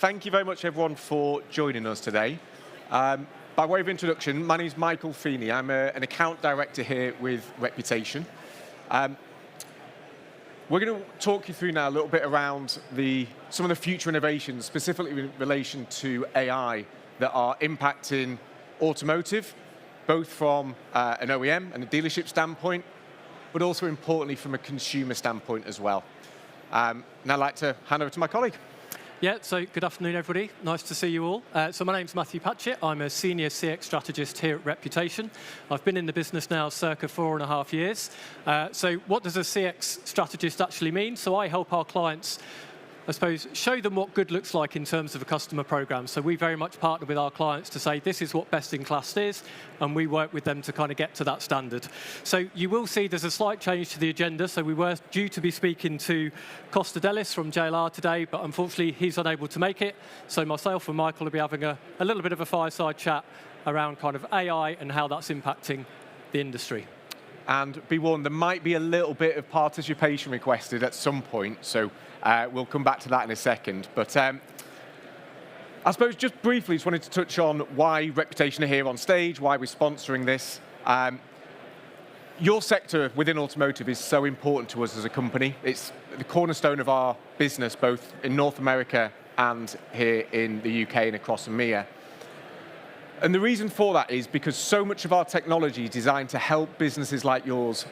thank you very much, everyone, for joining us today. By way of introduction, my name is Michael Feeney. I'm an account director here with Reputation. We're going to talk you through now a little bit around some of the future innovations, specifically in relation to AI, that are impacting automotive, both from an OEM and a dealership standpoint, but also importantly from a consumer standpoint as well. And I'd like to hand over to my colleague. Yeah, so good afternoon, everybody. Nice to see you all. So my name's Matthew Patchett. I'm a senior CX strategist here at Reputation. I've been in the business now circa 4.5 years. So what does a CX strategist actually mean? So I help our clients, I suppose, show them what good looks like in terms of a customer program. So we very much partner with our clients to say this is what best in class is, and we work with them to kind of get to that standard. So you will see there's a slight change to the agenda. So we were due to be speaking to Costa Delis from JLR today, but unfortunately he's unable to make it. So myself and Michael will be having a little bit of a fireside chat around kind of AI and how that's impacting the industry. And be warned, there might be a little bit of participation requested at some point, so we'll come back to that in a second. But I suppose just briefly, just wanted to touch on why Reputation are here on stage, why we're sponsoring this. Your sector within automotive is so important to us as a company. It's the cornerstone of our business, both in North America and here in the UK and across EMEA. And the reason for that is because so much of our technology is designed to help businesses like yours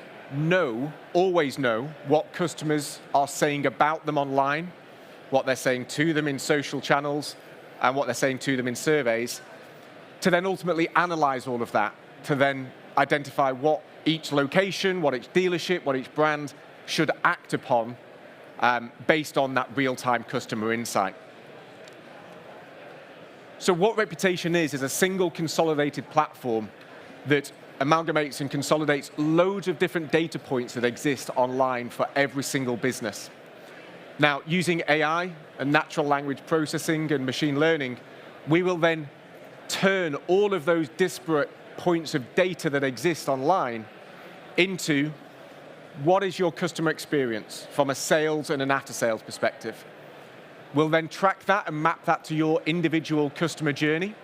always know what customers are saying about them online, what they're saying to them in social channels, and what they're saying to them in surveys, to then ultimately analyze all of that, to then identify what each location, what each dealership, what each brand should act upon based on that real-time customer insight. So what Reputation is a single consolidated platform that amalgamates and consolidates loads of different data points that exist online for every single business. Now, using AI and natural language processing and machine learning, we will then turn all of those disparate points of data that exist online into what is your customer experience from a sales and an after-sales perspective. We'll then track that and map that to your individual customer journey.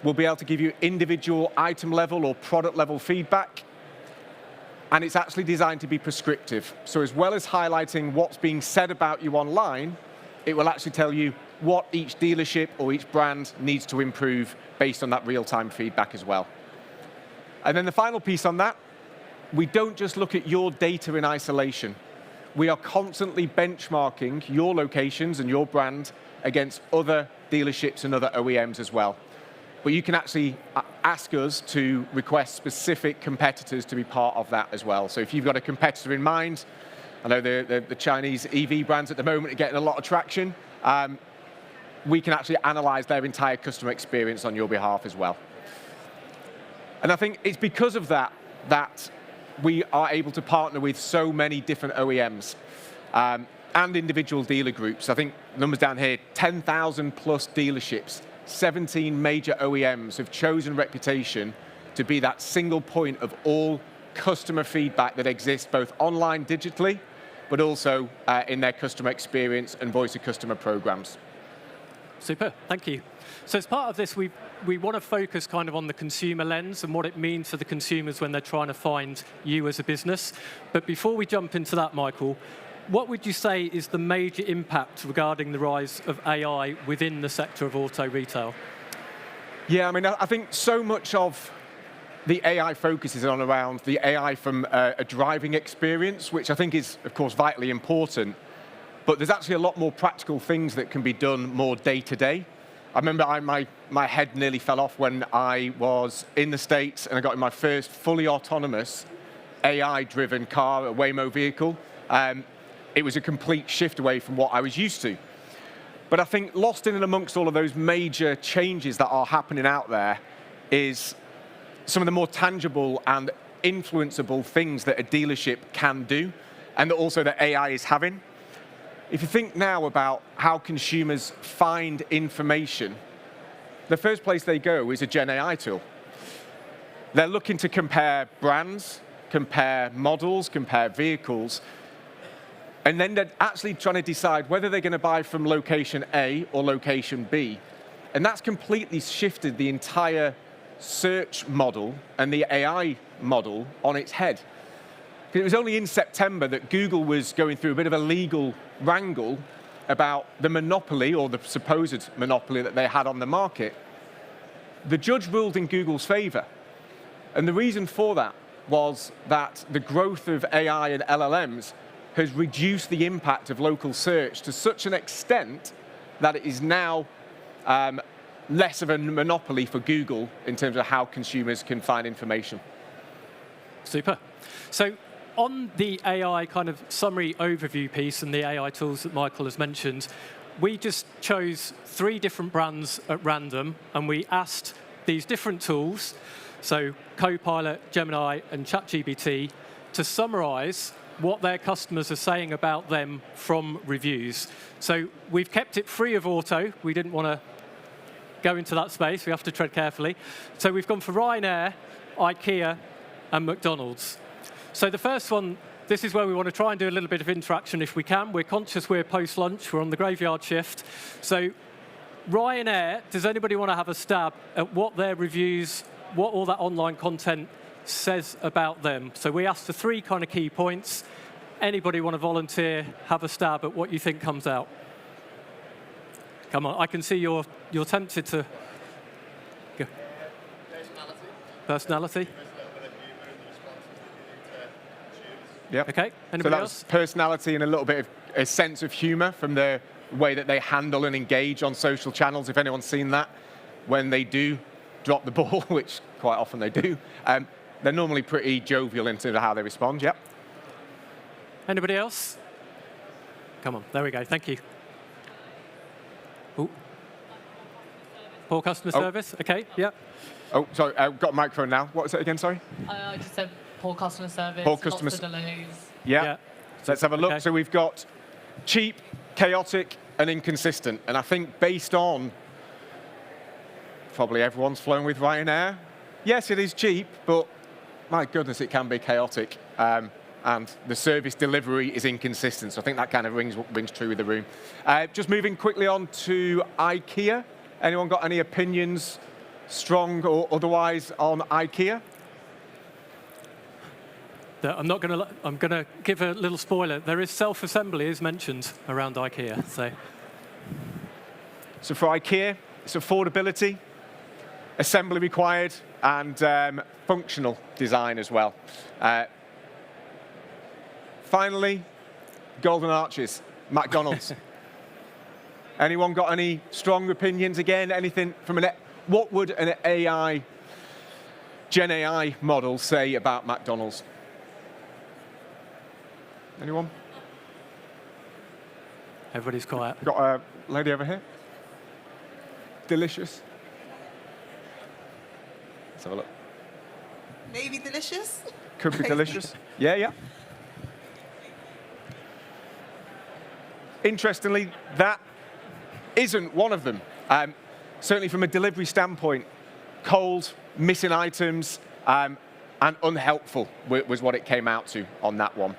We'll be able to give you individual item level or product level feedback. And it's actually designed to be prescriptive. So as well as highlighting what's being said about you online, it will actually tell you what each dealership or each brand needs to improve based on that real-time feedback as well. And then the final piece on that, we don't just look at your data in isolation. We are constantly benchmarking your locations and your brand against other dealerships and other OEMs as well. But you can actually ask us to request specific competitors to be part of that as well. So if you've got a competitor in mind, I know the Chinese EV brands at the moment are getting a lot of traction, we can actually analyze their entire customer experience on your behalf as well. And I think it's because of that we are able to partner with so many different OEMs and individual dealer groups. I think numbers down here, 10,000 plus dealerships, 17 major OEMs have chosen Reputation to be that single point of all customer feedback that exists both online digitally, but also in their customer experience and voice of customer programs. Super, thank you. So as part of this, we want to focus kind of on the consumer lens and what it means for the consumers when they're trying to find you as a business. But before we jump into that, Michael, what would you say is the major impact regarding the rise of AI within the sector of auto retail? Yeah, I mean, I think so much of the AI focus is on around the AI from a driving experience, which I think is, of course, vitally important. But there's actually a lot more practical things that can be done more day to day. I remember my head nearly fell off when I was in the States and I got in my first fully autonomous AI-driven car, a Waymo vehicle. It was a complete shift away from what I was used to. But I think lost in and amongst all of those major changes that are happening out there is some of the more tangible and influenceable things that a dealership can do and that also that AI is having. If you think now about how consumers find information, the first place they go is a Gen AI tool. They're looking to compare brands, compare models, compare vehicles. And then they're actually trying to decide whether they're going to buy from location A or location B. And that's completely shifted the entire search model and the AI model on its head. It was only in September that Google was going through a bit of a legal wrangle about the monopoly, or the supposed monopoly that they had on the market. The judge ruled in Google's favor. And the reason for that was that the growth of AI and LLMs has reduced the impact of local search to such an extent that it is now less of a monopoly for Google in terms of how consumers can find information. Super. So on the AI kind of summary overview piece and the AI tools that Michael has mentioned, we just chose 3 different brands at random, and we asked these different tools, so Copilot, Gemini, and ChatGPT, to summarize what their customers are saying about them from reviews. So we've kept it free of auto. We didn't want to go into that space. We have to tread carefully. So we've gone for Ryanair, IKEA, and McDonald's. So the first one, this is where we want to try and do a little bit of interaction if we can. We're conscious we're post-lunch. We're on the graveyard shift. So Ryanair, does anybody want to have a stab at what their reviews, what all that online content says about them? So we asked for 3 kind of key points. Anybody want to volunteer, have a stab at what you think comes out? Come on, I can see you're tempted to go. Personality. Yep. Okay, anybody else? Personality and a little bit of a sense of humor from the way that they handle and engage on social channels, if anyone's seen that. When they do drop the ball, which quite often they do, they're normally pretty jovial in terms of how they respond, yep. Anybody else? Come on, there we go, thank you. Ooh. Poor customer service, okay, yep. Oh, sorry, I've got a microphone now. What was it again, sorry? I just said poor customer service, Poor customer lots of delays. Yeah. Let's have a look. Okay. So we've got cheap, chaotic, and inconsistent. And I think based on probably everyone's flown with Ryanair. Yes, it is cheap, but my goodness, it can be chaotic. And the service delivery is inconsistent. So I think that kind of rings true with the room. Just moving quickly on to IKEA. Anyone got any opinions, strong or otherwise, on IKEA? I'm going to give a little spoiler. There is self-assembly is mentioned around IKEA. So for IKEA, it's affordability, assembly required, and functional design as well. Finally, golden arches, McDonald's. Anyone got any strong opinions? Again, anything from what would an AI, Gen AI model say about McDonald's? Anyone? Everybody's quiet. Got a lady over here. Delicious. Let's have a look. Maybe delicious? Could be delicious. Yeah. Interestingly, that isn't one of them. Certainly from a delivery standpoint, cold, missing items, and unhelpful was what it came out to on that one.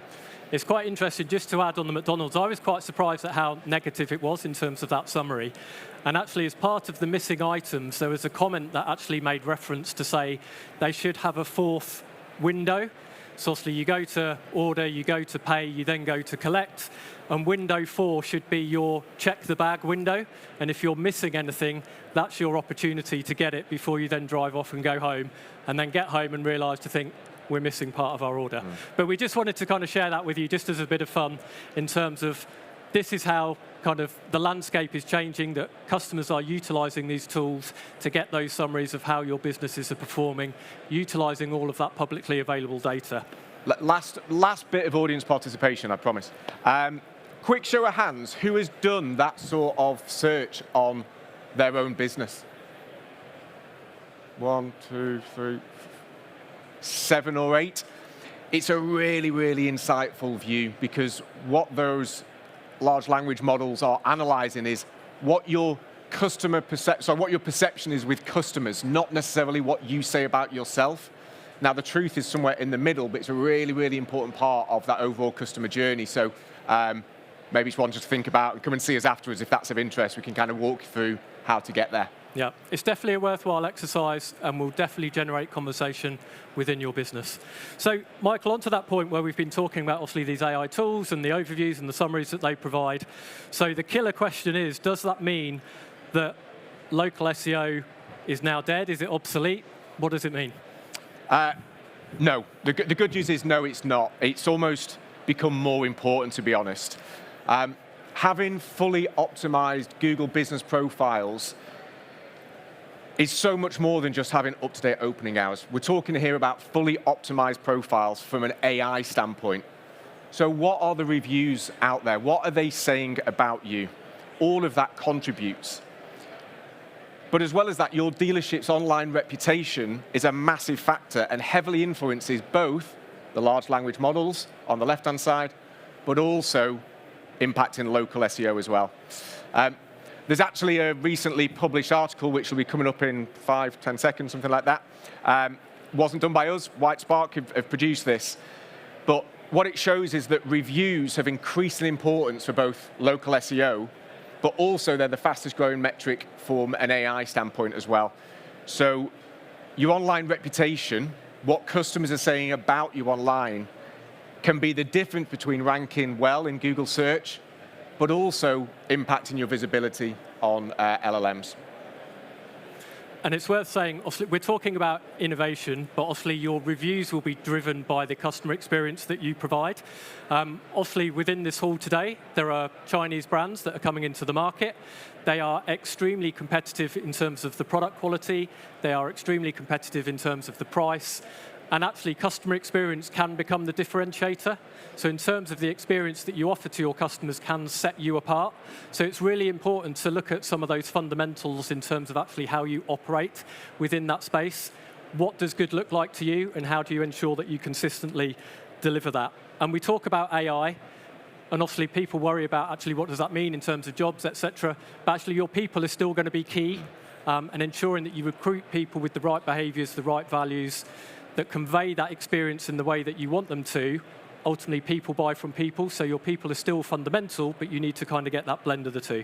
It's quite interesting, just to add on the McDonald's, I was quite surprised at how negative it was in terms of that summary. And actually, as part of the missing items, there was a comment that actually made reference to say they should have a 4th window. So obviously, you go to order, you go to pay, you then go to collect. And window 4 should be your check the bag window. And if you're missing anything, that's your opportunity to get it before you then drive off and go home. And then get home and realize to think, we're missing part of our order. But we just wanted to kind of share that with you just as a bit of fun in terms of this is how kind of the landscape is changing, that customers are utilizing these tools to get those summaries of how your businesses are performing, utilizing all of that publicly available data. Last bit of audience participation, I promise. Quick show of hands, who has done that sort of search on their own business? 1, 2, 3, 7 or 8. It's a really, really insightful view, because what those large language models are analyzing is what your what your perception is with customers, not necessarily what you say about yourself. Now, the truth is somewhere in the middle, but it's a really, really important part of that overall customer journey. So maybe it's one just to think about and come and see us afterwards if that's of interest. We can kind of walk you through how to get there. Yeah, it's definitely a worthwhile exercise and will definitely generate conversation within your business. So, Michael, on to that point where we've been talking about obviously these AI tools and the overviews and the summaries that they provide. So the killer question is, does that mean that local SEO is now dead? Is it obsolete? What does it mean? No. The good news is no, it's not. It's almost become more important, to be honest. Having fully optimized Google business profiles is so much more than just having up-to-date opening hours. We're talking here about fully optimized profiles from an AI standpoint. So what are the reviews out there? What are they saying about you? All of that contributes. But as well as that, your dealership's online reputation is a massive factor and heavily influences both the large language models on the left-hand side, but also impacting local SEO as well. There's actually a recently published article which will be coming up in 5-10 seconds, something like that. Wasn't done by us. White Spark have produced this. But what it shows is that reviews have increased in importance for both local SEO, but also they're the fastest growing metric from an AI standpoint as well. So your online reputation, what customers are saying about you online, can be the difference between ranking well in Google search, but also impacting your visibility on LLMs. And it's worth saying, obviously, we're talking about innovation, but obviously your reviews will be driven by the customer experience that you provide. Obviously, within this hall today, there are Chinese brands that are coming into the market. They are extremely competitive in terms of the product quality. They are extremely competitive in terms of the price. And actually, customer experience can become the differentiator. So in terms of the experience that you offer to your customers can set you apart. So it's really important to look at some of those fundamentals in terms of actually how you operate within that space. What does good look like to you, and how do you ensure that you consistently deliver that? And we talk about AI, and obviously people worry about actually what does that mean in terms of jobs, etc. But actually your people are still going to be key, and ensuring that you recruit people with the right behaviors, the right values, that convey that experience in the way that you want them to. Ultimately, people buy from people, so your people are still fundamental, but you need to kind of get that blend of the two.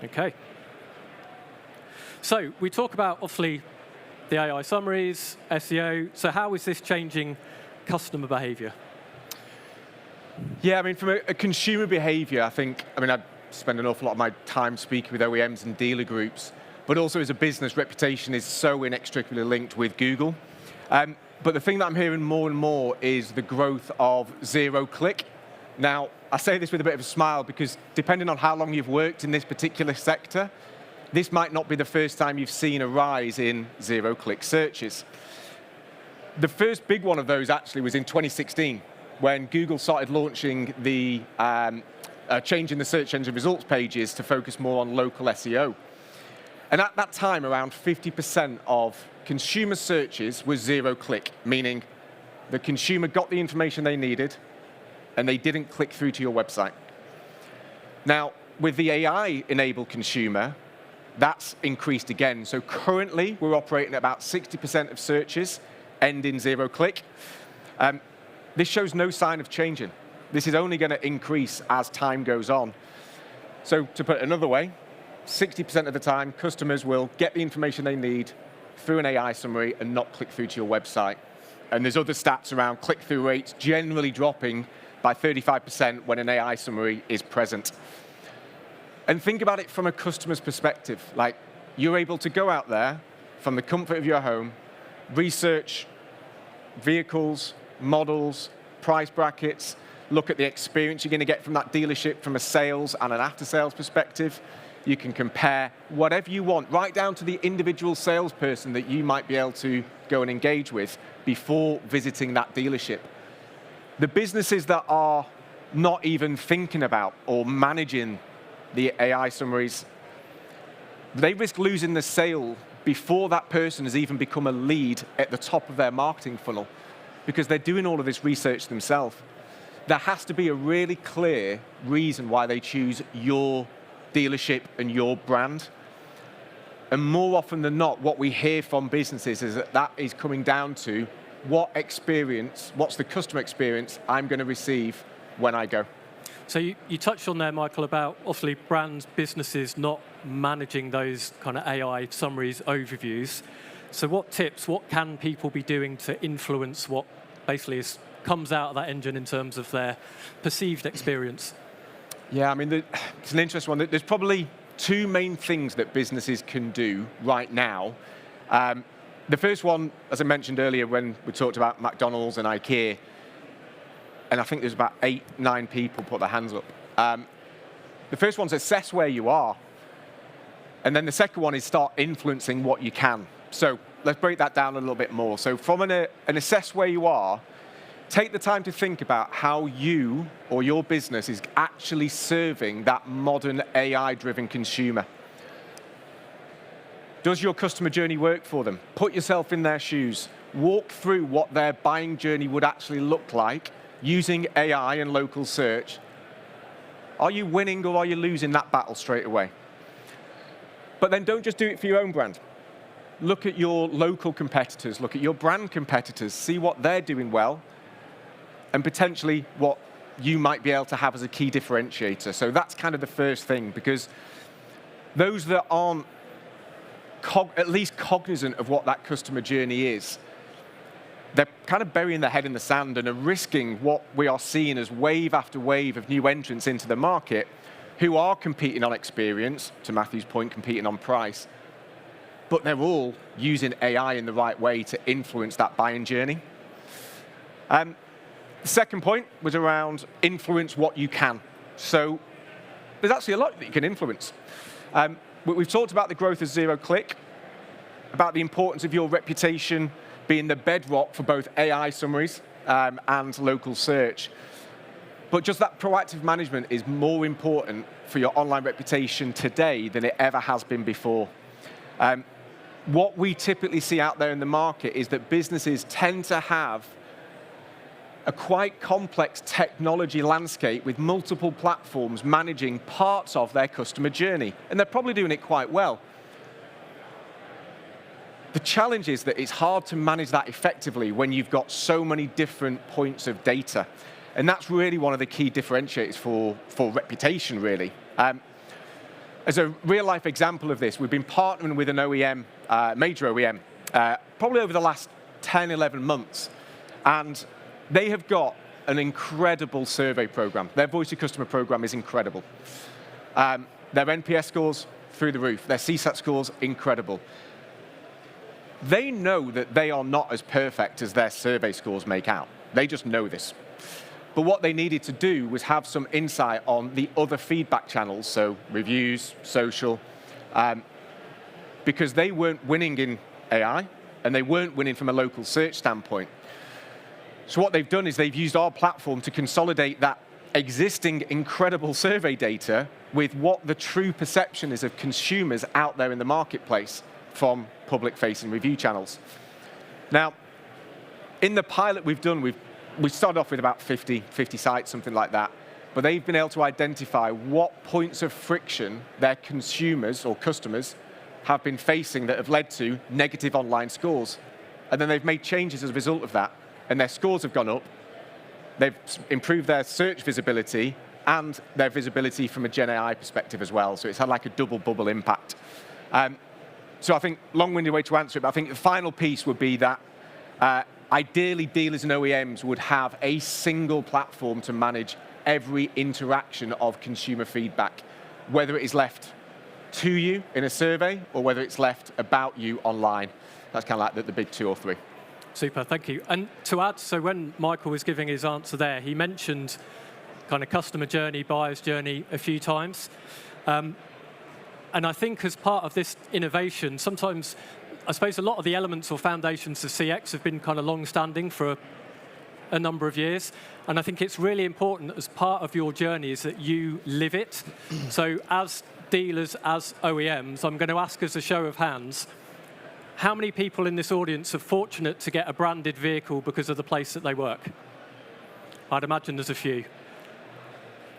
Okay. So we talk about, obviously, the AI summaries, SEO. So how is this changing customer behavior? Yeah, I mean, from a consumer behavior, I spend an awful lot of my time speaking with OEMs and dealer groups, but also as a business, reputation is so inextricably linked with Google. But the thing that I'm hearing more and more is the growth of zero-click. Now, I say this with a bit of a smile because depending on how long you've worked in this particular sector, this might not be the first time you've seen a rise in zero-click searches. The first big one of those actually was in 2016 when Google started launching the changing the search engine results pages to focus more on local SEO. And at that time, around 50% of consumer searches was zero-click, meaning the consumer got the information they needed and they didn't click through to your website. Now, with the AI-enabled consumer, that's increased again. So currently, we're operating at about 60% of searches end in zero-click. This shows no sign of changing. This is only going to increase as time goes on. So to put it another way, 60% of the time, customers will get the information they need through an AI summary and not click through to your website. And there's other stats around click-through rates generally dropping by 35% when an AI summary is present. And think about it from a customer's perspective. Like, you're able to go out there from the comfort of your home, research vehicles, models, price brackets, look at the experience you're going to get from that dealership from a sales and an after-sales perspective. You can compare whatever you want, right down to the individual salesperson that you might be able to go and engage with before visiting that dealership. The businesses that are not even thinking about or managing the AI summaries, they risk losing the sale before that person has even become a lead at the top of their marketing funnel because they're doing all of this research themselves. There has to be a really clear reason why they choose your dealership and your brand. And more often than not, what we hear from businesses is that that is coming down to what experience, what's the customer experience I'm going to receive when I go. So you touched on there, Michael, about obviously brands, businesses not managing those kind of AI summaries, overviews. So what tips, what can people be doing to influence what basically comes out of that engine in terms of their perceived experience? Yeah, I mean, it's an interesting one. There's probably two main things that businesses can do right now. The first one, as I mentioned earlier when we talked about McDonald's and IKEA, and I think there's about 8, 9 people put their hands up. The first one's assess where you are. And then the second one is start influencing what you can. So let's break that down a little bit more. So from an assess where you are, take the time to think about how you or your business is actually serving that modern AI-driven consumer. Does your customer journey work for them? Put yourself in their shoes. Walk through what their buying journey would actually look like using AI and local search. Are you winning or are you losing that battle straight away? But then don't just do it for your own brand. Look at your local competitors, look at your brand competitors, see what they're doing well, and potentially what you might be able to have as a key differentiator. So that's kind of the first thing, because those that aren't at least cognizant of what that customer journey is, they're kind of burying their head in the sand and are risking what we are seeing as wave after wave of new entrants into the market who are competing on experience, to Matthew's point, competing on price, but they're all using AI in the right way to influence that buying journey. The second point was around influence what you can. So there's actually a lot that you can influence. We've talked about the growth of zero-click, about the importance of your reputation being the bedrock for both AI summaries and local search. But just that proactive management is more important for your online reputation today than it ever has been before. What we typically see out there in the market is that businesses tend to have a quite complex technology landscape with multiple platforms managing parts of their customer journey, and they're probably doing it quite well. The challenge is that it's hard to manage that effectively when you've got so many different points of data, and that's really one of the key differentiators for reputation, really. As a real-life example of this, we've been partnering with an OEM, major OEM, probably over the last 10, 11 months, and they have got an incredible survey program. Their voice of customer program is incredible. Their NPS scores, through the roof. Their CSAT scores, incredible. They know that they are not as perfect as their survey scores make out. They just know this. But what they needed to do was have some insight on the other feedback channels, so reviews, social, because they weren't winning in AI, and they weren't winning from a local search standpoint. So what they've done is they've used our platform to consolidate that existing incredible survey data with what the true perception is of consumers out there in the marketplace from public-facing review channels. Now, in the pilot we've done, we started off with about 50 sites, something like that, but they've been able to identify what points of friction their consumers or customers have been facing that have led to negative online scores. And then they've made changes as a result of that, and their scores have gone up. They've improved their search visibility and their visibility from a Gen AI perspective as well. So it's had like a double bubble impact. So I think, long-winded way to answer it, but I think the final piece would be that ideally dealers and OEMs would have a single platform to manage every interaction of consumer feedback, whether it is left to you in a survey or whether it's left about you online. That's kind of like the big 2 or 3. Super, thank you. And to add, so when Michael was giving his answer there, he mentioned kind of customer journey, buyer's journey a few times. And I think as part of this innovation, sometimes, I suppose a lot of the elements or foundations of CX have been kind of long-standing for a number of years. And I think it's really important as part of your journey is that you live it. So as dealers, as OEMs, I'm going to ask as a show of hands, how many people in this audience are fortunate to get a branded vehicle because of the place that they work? I'd imagine there's a few.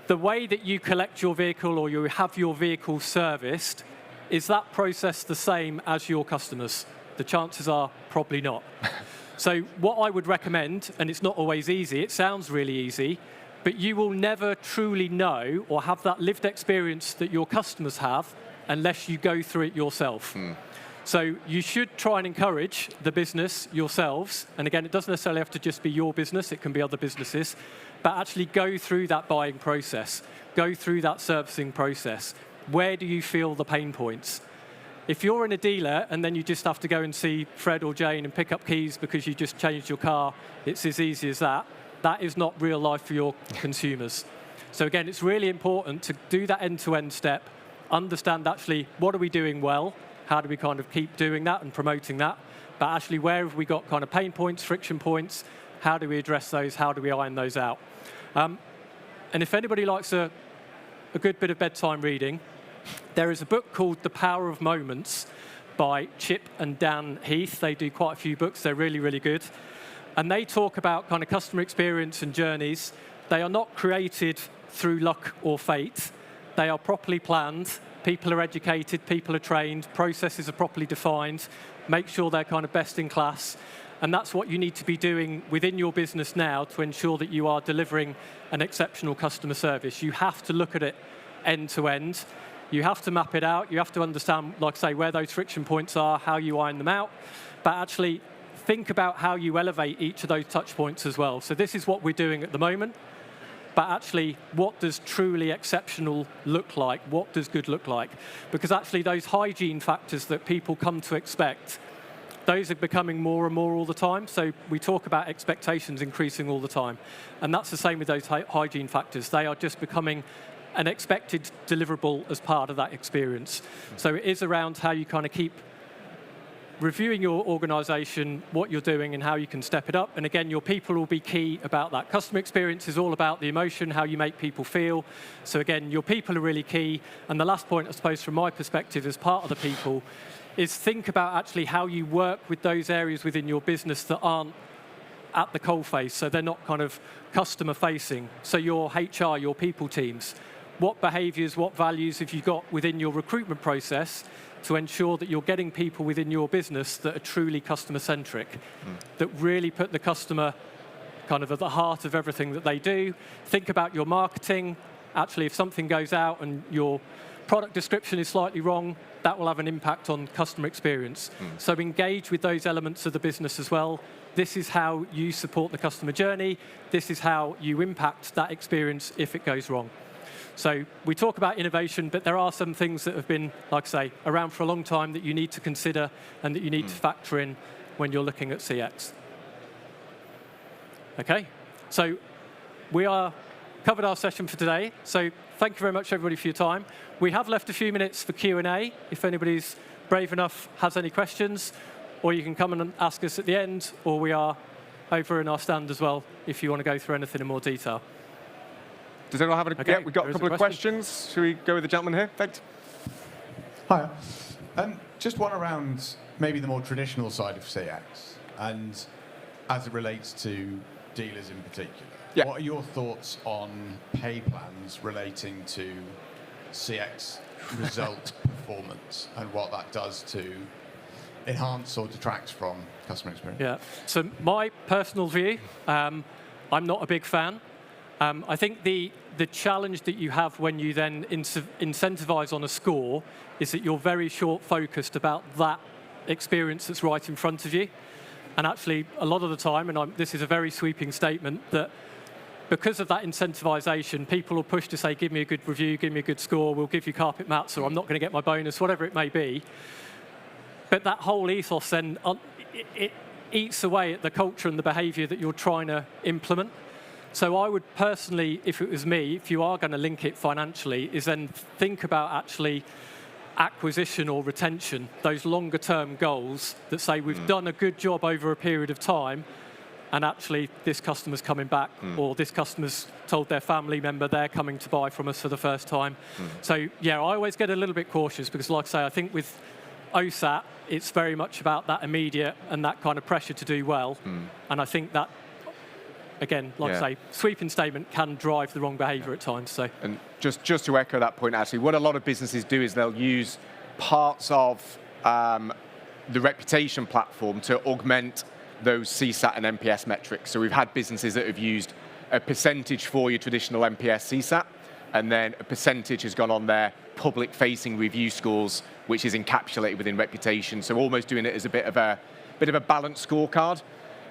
The way that you collect your vehicle or you have your vehicle serviced, is that process the same as your customers? The chances are probably not. So what I would recommend, and it's not always easy, it sounds really easy, but you will never truly know or have that lived experience that your customers have unless you go through it yourself. So you should try and encourage the business yourselves, and again, it doesn't necessarily have to just be your business, it can be other businesses, but actually go through that buying process, go through that servicing process. Where do you feel the pain points? If you're in a dealer and then you just have to go and see Fred or Jane and pick up keys because you just changed your car, it's as easy as that. That is not real life for your consumers. So again, it's really important to do that end-to-end step, understand actually what are we doing well, how do we kind of keep doing that and promoting that, but actually where have we got kind of pain points, friction points, how do we address those, how do we iron those out? And if anybody likes a good bit of bedtime reading, there is a book called The Power of Moments by Chip and Dan Heath. They do quite a few books, they're really, really good. And they talk about kind of customer experience and journeys. They are not created through luck or fate. They are properly planned. People are educated, people are trained, processes are properly defined, make sure they're kind of best in class. And that's what you need to be doing within your business now to ensure that you are delivering an exceptional customer service. You have to look at it end to end. You have to map it out. You have to understand, like I say, where those friction points are, how you iron them out. But actually, think about how you elevate each of those touch points as well. So this is what we're doing at the moment. But actually, what does truly exceptional look like? What does good look like? Because actually, those hygiene factors that people come to expect, those are becoming more and more all the time. So we talk about expectations increasing all the time. And that's the same with those hygiene factors. They are just becoming an expected deliverable as part of that experience. So it is around how you kind of keep reviewing your organisation, what you're doing and how you can step it up. And again, your people will be key about that. Customer experience is all about the emotion, how you make people feel. So again, your people are really key. And the last point, I suppose, from my perspective as part of the people, is think about actually how you work with those areas within your business that aren't at the coalface, so they're not kind of customer facing. So your HR, your people teams, what behaviours, what values have you got within your recruitment process to ensure that you're getting people within your business that are truly customer-centric, that really put the customer kind of at the heart of everything that they do. Think about your marketing. Actually, if something goes out and your product description is slightly wrong, that will have an impact on customer experience. So engage with those elements of the business as well. This is how you support the customer journey. This is how you impact that experience if it goes wrong. So we talk about innovation, but there are some things that have been, like I say, around for a long time that you need to consider and that you need to factor in when you're looking at CX. Okay, so we are covered our session for today. So thank you very much, everybody, for your time. We have left a few minutes for Q&A. If anybody's brave enough, has any questions, or you can come and ask us at the end, or we are over in our stand as well if you want to go through anything in more detail. Does anyone have any? Okay, Yeah, we've got a couple of question. questions. Should we go with the gentleman here? Thanks. Hi. Just one around maybe the more traditional side of CX, and as it relates to dealers in particular. Yeah. What are your thoughts on pay plans relating to CX result performance and what that does to enhance or detract from customer experience? Yeah. So my personal view, I'm not a big fan. I think the challenge that you have when you then incentivize on a score is that you're very short-focused about that experience that's right in front of you. And actually, a lot of the time, and this is a very sweeping statement, that because of that incentivization, people will push to say, give me a good review, give me a good score, we'll give you carpet mats, or I'm not going to get my bonus, whatever it may be. But that whole ethos then, it eats away at the culture and the behavior that you're trying to implement. So I would personally, if it was me, if you are going to link it financially, is then think about actually acquisition or retention, those longer term goals that say we've done a good job over a period of time, and actually this customer's coming back, or this customer's told their family member they're coming to buy from us for the first time. So yeah, I always get a little bit cautious because, like I say, I think with OSAT, it's very much about that immediate and that kind of pressure to do well. And I think that, again, like I say, sweeping statement can drive the wrong behaviour at times. So, and just to echo that point, actually, what a lot of businesses do is they'll use parts of the reputation platform to augment those CSAT and NPS metrics. So we've had businesses that have used a percentage for your traditional NPS CSAT, and then a percentage has gone on their public-facing review scores, which is encapsulated within reputation. So almost doing it as a bit of a balanced scorecard.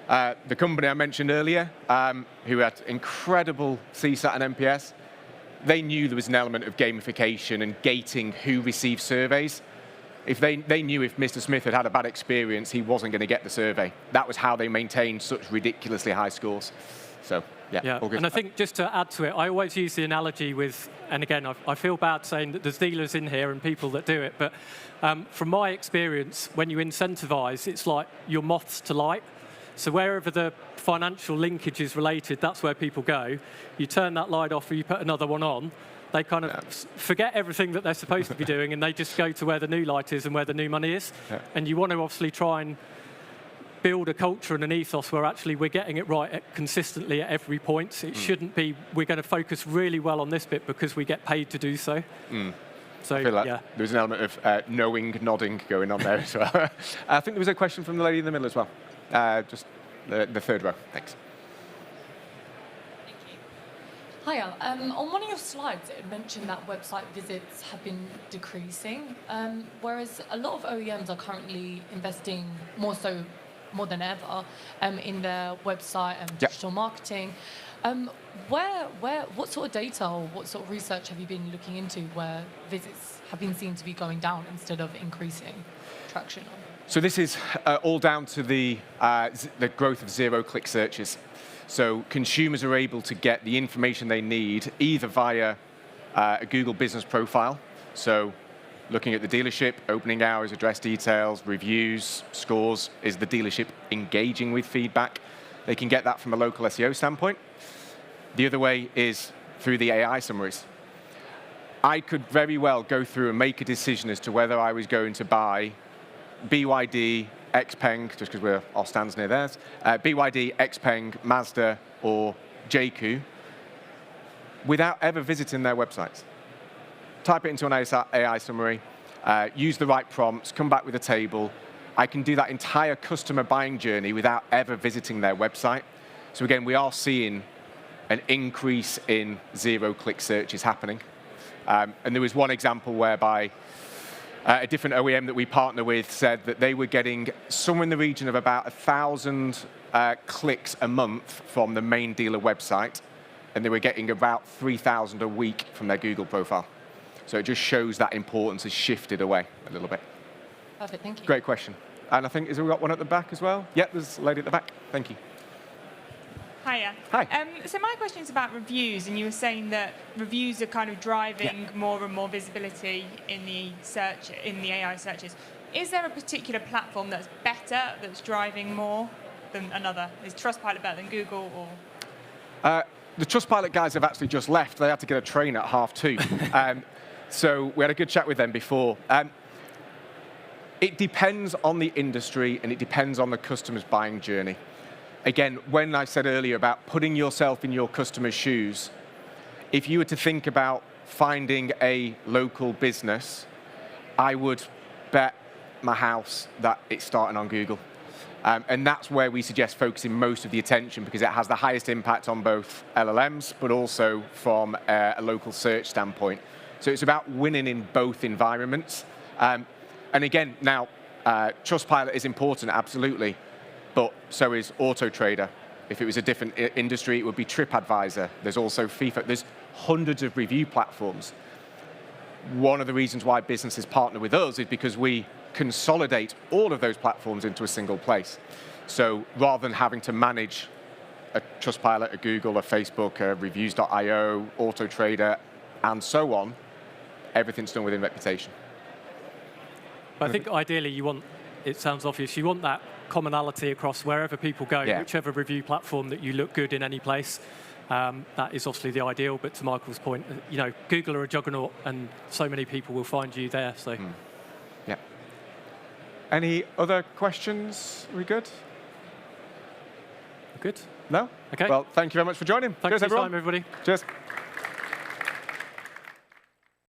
The company I mentioned earlier, who had incredible CSAT and NPS, they knew there was an element of gamification and gating who received surveys. If they knew if Mr. Smith had had a bad experience, he wasn't going to get the survey. That was how they maintained such ridiculously high scores. So, yeah, all good. And I think just to add to it, I always use the analogy with, and again, I feel bad saying that there's dealers in here and people that do it, but from my experience, when you incentivize, it's like you're moths to light. So wherever the financial linkage is related, that's where people go. You turn that light off or you put another one on, they kind of forget everything that they're supposed to be doing and they just go to where the new light is and where the new money is. Yeah. And you want to obviously try and build a culture and an ethos where actually we're getting it right consistently at every point. It shouldn't be, we're going to focus really well on this bit because we get paid to do so. So, I feel like there's an element of knowing, nodding going on there as well. I think there was a question from the lady in the middle as well. Just the third row. Thanks. Thank you. Hiya. On one of your slides, it mentioned that website visits have been decreasing, whereas a lot of OEMs are currently investing more than ever in their website and digital marketing. What sort of data or what sort of research have you been looking into where visits have been seen to be going down instead of increasing traction on? So this is all down to the growth of zero-click searches. So consumers are able to get the information they need either via a Google business profile, so looking at the dealership, opening hours, address details, reviews, scores, is the dealership engaging with feedback? They can get that from a local SEO standpoint. The other way is through the AI summaries. I could very well go through and make a decision as to whether I was going to buy BYD, Xpeng, just because our stand's near theirs, BYD, Xpeng, Mazda, or JQ, without ever visiting their websites. Type it into an AI summary, use the right prompts, come back with a table. I can do that entire customer buying journey without ever visiting their website. So again, we are seeing an increase in zero-click searches happening. And there was one example whereby a different OEM that we partner with said that they were getting somewhere in the region of about 1,000 clicks a month from the main dealer website, and they were getting about 3,000 a week from their Google profile. So it just shows that importance has shifted away a little bit. Perfect, thank you. Great question. And I think, has we got one at the back as well? Yeah, there's a lady at the back. Thank you. Hiya. Hi. So my question is about reviews, and you were saying that reviews are kind of driving more and more visibility in the AI searches. Is there a particular platform that's better, that's driving more than another? Is Trustpilot better than Google, or? The Trustpilot guys have actually just left. They had to get a train at 2:30. So we had a good chat with them before. It depends on the industry, and it depends on the customer's buying journey. Again, when I said earlier about putting yourself in your customer's shoes, if you were to think about finding a local business, I would bet my house that it's starting on Google. And that's where we suggest focusing most of the attention, because it has the highest impact on both LLMs, but also from a local search standpoint. So it's about winning in both environments. And again, now, Trustpilot is important, absolutely. But so is Auto Trader. If it was a different industry, it would be TripAdvisor. There's also FIFA. There's hundreds of review platforms. One of the reasons why businesses partner with us is because we consolidate all of those platforms into a single place. So rather than having to manage a Trustpilot, a Google, a Facebook, a Reviews.io, Auto Trader, and so on, everything's done within reputation. But I think ideally you want, it sounds obvious, you want that commonality across wherever people go, whichever review platform that you look good in any place. That is obviously the ideal, but to Michael's point, Google are a juggernaut, and so many people will find you there. So, yeah. Any other questions? Are we good? Good. No? Okay. Well, thank you very much for joining. Thanks for your time, everybody. Cheers.